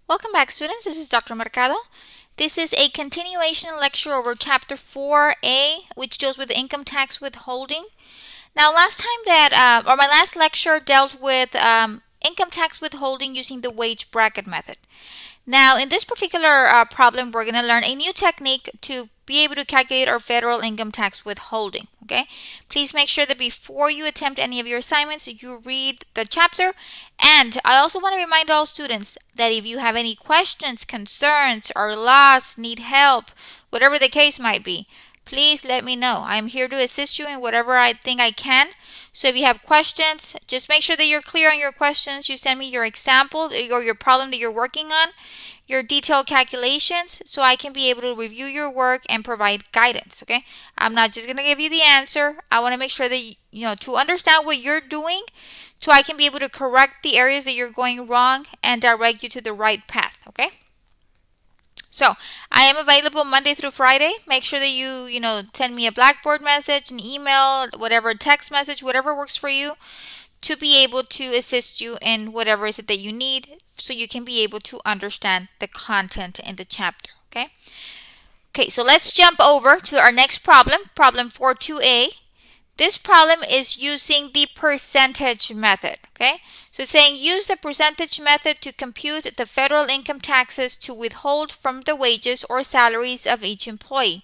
Welcome back, students. This is Dr. Mercado. This is a continuation lecture over Chapter 4A, which deals with income tax withholding. Now, last time my last lecture dealt with income tax withholding using the wage bracket method. Now, in this particular problem, we're going to learn a new technique to be able to calculate our federal income tax withholding, okay? Please make sure that before you attempt any of your assignments, you read the chapter. And I also want to remind all students that if you have any questions, concerns, are lost, need help, whatever the case might be, please let me know. I'm here to assist you in whatever I think I can. So if you have questions, just make sure that you're clear on your questions. You send me your example or your problem that you're working on, your detailed calculations, so I can be able to review your work and provide guidance, okay? I'm not just going to give you the answer. I want to make sure that, to understand what you're doing, so I can be able to correct the areas that you're going wrong and direct you to the right path, okay? So I am available Monday through Friday. Make sure that you send me a Blackboard message, an email, whatever, text message, whatever works for you, to be able to assist you in whatever is it that you need, so you can be able to understand the content in the chapter, okay? Okay, so let's jump over to our next problem, problem 4-2A. This problem is using the percentage method, okay? So it's saying use the percentage method to compute the federal income taxes to withhold from the wages or salaries of each employee.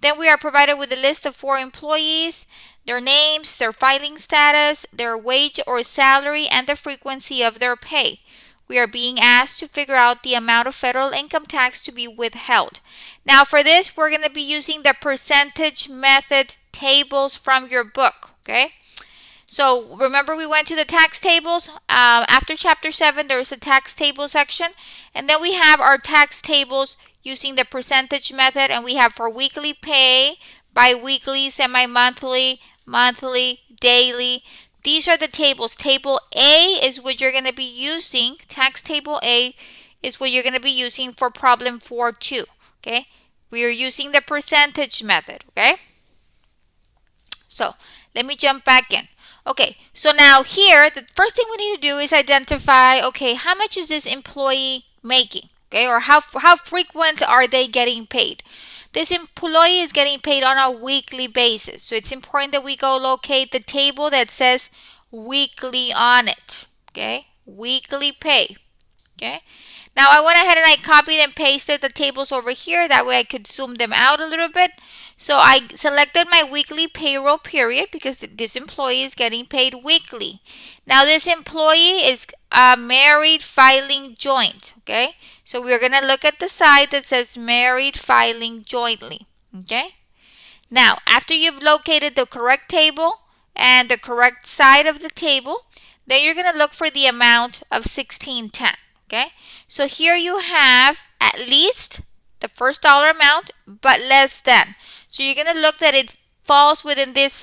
Then we are provided with a list of 4 employees, their names, their filing status, their wage or salary, and the frequency of their pay. We are being asked to figure out the amount of federal income tax to be withheld. Now for this, we're going to be using the percentage method tables from your book, okay? So remember, we went to the tax tables. After Chapter 7, there's a tax table section. And then we have our tax tables using the percentage method. And we have for weekly pay, bi-weekly, semi-monthly, monthly, daily. These are the tables. Table A is what you're going to be using. Tax table A is what you're going to be using for problem 4-2. Okay? We are using the percentage method. Okay? So let me jump back in. Okay, so now here, the first thing we need to do is identify, okay, how much is this employee making? Okay, or how frequent are they getting paid? This employee is getting paid on a weekly basis. So it's important that we go locate the table that says weekly on it. Okay, weekly pay. Okay. Now I went ahead and I copied and pasted the tables over here. That way I could zoom them out a little bit. So I selected my weekly payroll period because this employee is getting paid weekly. Now this employee is a married filing joint. Okay. So we're going to look at the side that says married filing jointly. Okay. Now after you've located the correct table and the correct side of the table, then you're going to look for the amount of 1610. Okay, so here you have at least the first dollar amount, but less than. So you're going to look that it falls within this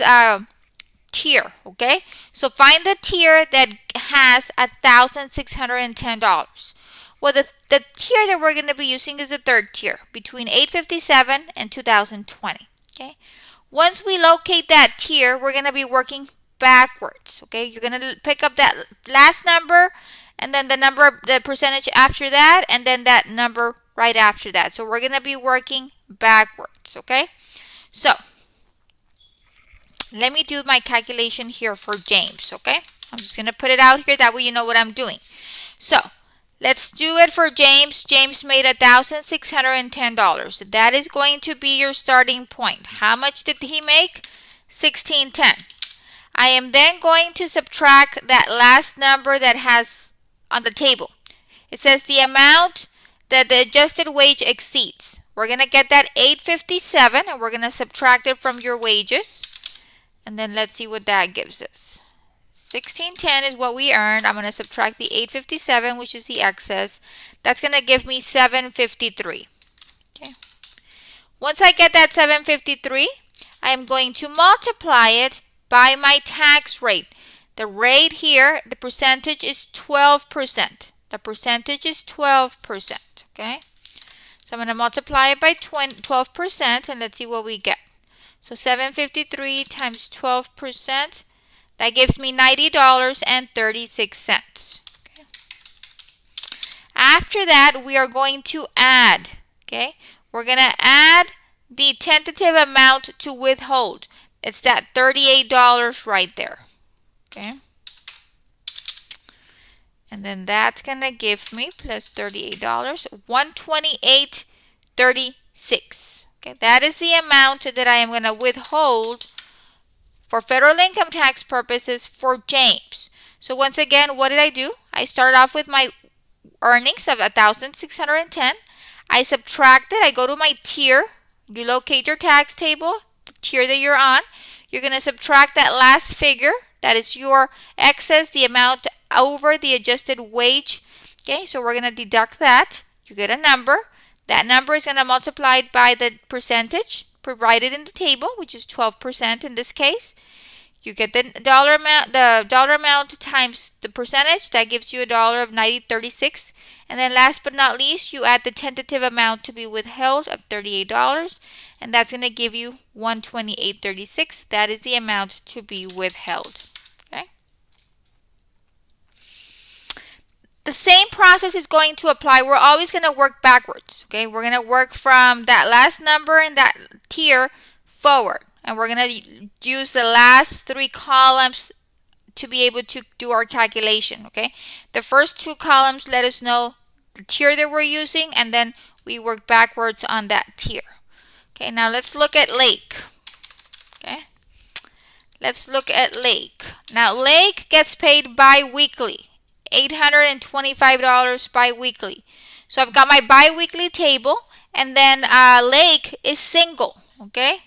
tier, okay? So find the tier that has $1,610. Well, the tier that we're going to be using is the third tier, between $857 and $2,020, okay? Once we locate that tier, we're going to be working backwards, okay? You're going to pick up that last number, and then the percentage after that, and then that number right after that. So we're going to be working backwards, okay? So let me do my calculation here for James, okay? I'm just going to put it out here. That way you know what I'm doing. So let's do it for James. James made $1,610. That is going to be your starting point. How much did he make? $1,610. I am then going to subtract that last number that has on the table. It says the amount that the adjusted wage exceeds. We're going to get that $857 and we're going to subtract it from your wages. And then let's see what that gives us. $1,610 is what we earned. I'm going to subtract the $857, which is the excess. That's going to give me $753. Okay. Once I get that $753, I am going to multiply it by my tax rate. The rate here, the percentage is 12%. The percentage is 12%, okay? So I'm going to multiply it by 12%, and let's see what we get. So 753 times 12%, that gives me $90.36. Okay. after that, we are going to add, okay? We're going to add the tentative amount to withhold. It's that $38 right there, okay? And then that's going to give me plus $38, $128.36. Okay, that is the amount that I am going to withhold for federal income tax purposes for James. So once again, what did I do? I started off with my earnings of $1,610. I subtracted, I go to my tier. You locate your tax table, the tier that you're on. You're going to subtract that last figure. That is your excess, the amount over the adjusted wage. Okay, so we're going to deduct that. You get a number. That number is going to multiply by the percentage provided in the table, which is 12% in this case. You get the dollar amount times the percentage. That gives you $1.9036. And then last but not least, you add the tentative amount to be withheld of $38. And that's going to give you $128.36. That is the amount to be withheld. Okay. The same process is going to apply. We're always going to work backwards. Okay. We're going to work from that last number in that tier forward. And we're going to use the last three columns to be able to do our calculation, okay? The first two columns let us know the tier that we're using, and then we work backwards on that tier. Okay, now let's look at Lake. Okay, let's look at Lake. Now, Lake gets paid bi-weekly, $825 bi-weekly. So I've got my bi-weekly table, and then Lake is single, okay?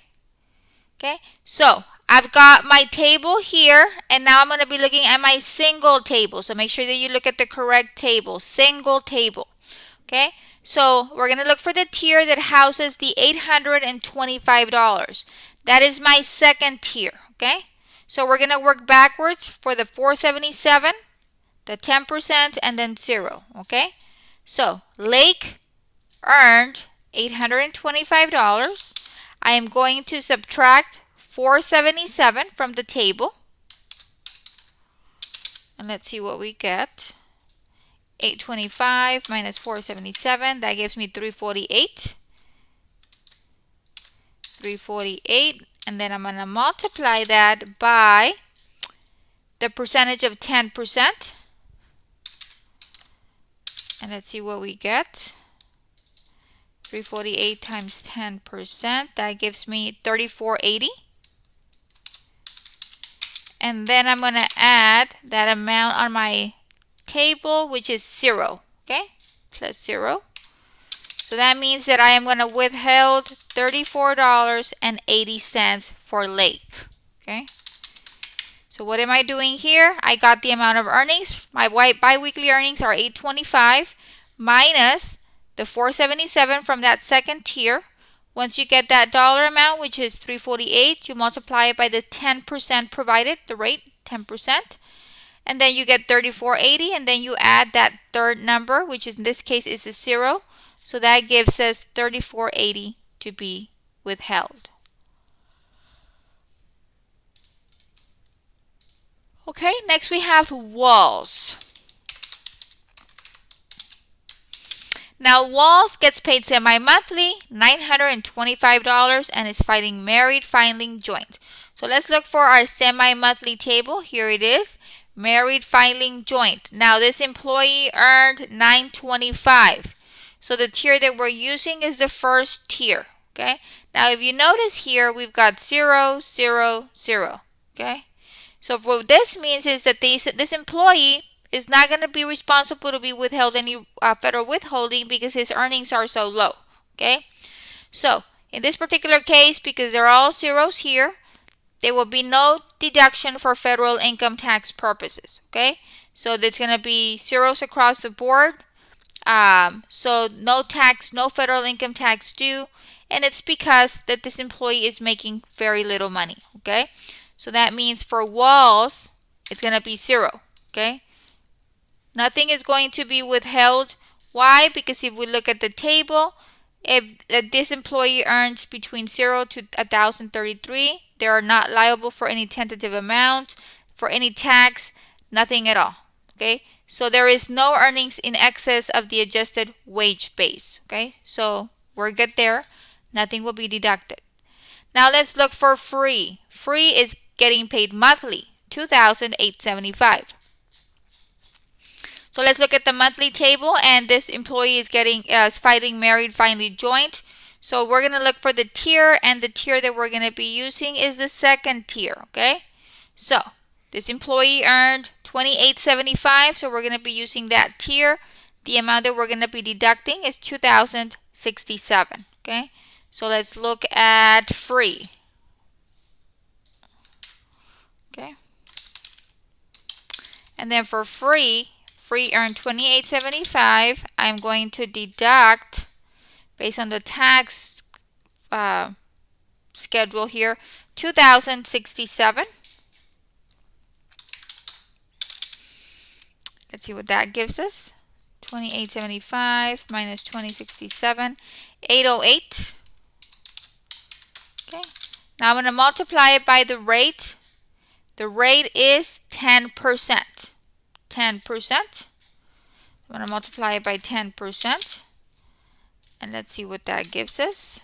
Okay, so I've got my table here, and now I'm going to be looking at my single table. So make sure that you look at the correct table, single table. Okay, so we're going to look for the tier that houses the $825. That is my second tier. Okay, so we're going to work backwards for the $477, the 10%, and then 0. Okay, so Lake earned $825. I am going to subtract $477 from the table. And let's see what we get. 825 minus 477, that gives me 348. 348, and then I'm going to multiply that by the percentage of 10%. And let's see what we get. 348 times 10%, that gives me 3480. And then I'm going to add that amount on my table, which is 0, okay, plus 0. So that means that I am going to withhold $34.80 for Lake, okay. So what am I doing here? I got the amount of earnings. My bi-weekly earnings are $825 minus the $477 from that second tier. Once you get that dollar amount, which is $348, you multiply it by the 10% provided, the rate, 10%. And then you get $34.80, and then you add that third number, which in this case is a 0. So that gives us $34.80 to be withheld. Okay, next we have Walls. Now, Walls gets paid semi-monthly, $925, and is filing married filing joint. So let's look for our semi-monthly table. Here it is, married filing joint. Now, this employee earned $925. So the tier that we're using is the first tier, okay? Now, if you notice here, we've got 0, 0, 0, okay? So what this means is that this employee is not going to be responsible to be withheld any federal withholding because his earnings are so low, okay? So in this particular case, because they're all zeros here, there will be no deduction for federal income tax purposes, okay? So that's going to be zeros across the board. So no tax, no federal income tax due, and it's because that this employee is making very little money, okay? So that means for Walls, it's going to be 0, okay? Nothing is going to be withheld. Why? Because if we look at the table, if this employee earns between 0 to $1,033, they are not liable for any tentative amount, for any tax, nothing at all. Okay? So there is no earnings in excess of the adjusted wage base. Okay, so we're good there. Nothing will be deducted. Now let's look for free. Free is getting paid monthly, $2,875. So let's look at the monthly table, and this employee is filing married, finally joint. So we're going to look for the tier, and the tier that we're going to be using is the second tier, okay? So this employee earned $2,875, so we're going to be using that tier. The amount that we're going to be deducting is $2,067, okay? So let's look at free. Okay. And then for free earned $2,875. I'm going to deduct, based on the tax schedule here, $2,067. Let's see what that gives us. 2,875 minus 2,067, 808. Okay. Now I'm going to multiply it by the rate. The rate is 10%. 10%. I'm going to multiply it by 10. And let's see what that gives us.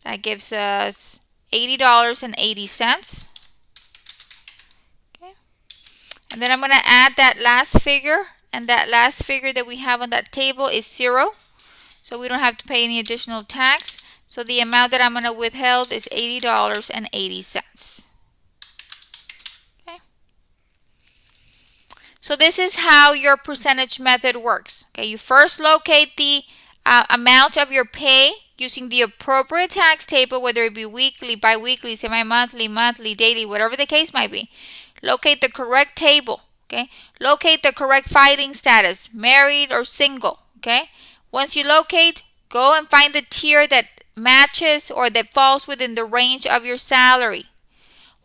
That gives us $80.80. Okay. And then I'm going to add that last figure. And that last figure that we have on that table is 0. So we don't have to pay any additional tax. So the amount that I'm going to withhold is $80.80. Okay. So this is how your percentage method works. Okay, you first locate the amount of your pay using the appropriate tax table, whether it be weekly, bi-weekly, semi-monthly, monthly, daily, whatever the case might be. Locate the correct table. Okay, locate the correct filing status, married or single. Okay, once you locate, go and find the tier that matches or that falls within the range of your salary.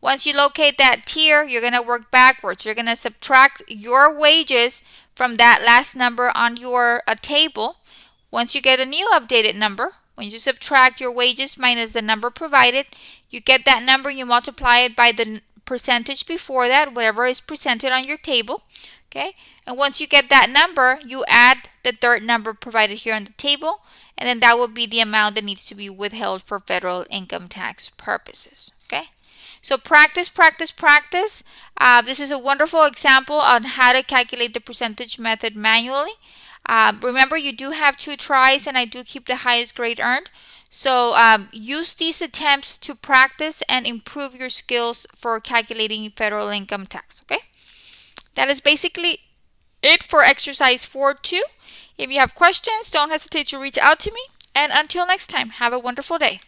Once you locate that tier, you're going to work backwards. You're going to subtract your wages from that last number on your table. Once you get a new updated number, when you subtract your wages minus the number provided, you get that number, you multiply it by the percentage before that, whatever is presented on your table. Okay, and once you get that number, you add the third number provided here on the table, and then that will be the amount that needs to be withheld for federal income tax purposes. Okay, so practice, practice, practice. This is a wonderful example on how to calculate the percentage method manually. Remember, you do have 2 tries, and I do keep the highest grade earned. So use these attempts to practice and improve your skills for calculating federal income tax. Okay, that is basically it for exercise 4-2. If you have questions, don't hesitate to reach out to me. And until next time, have a wonderful day.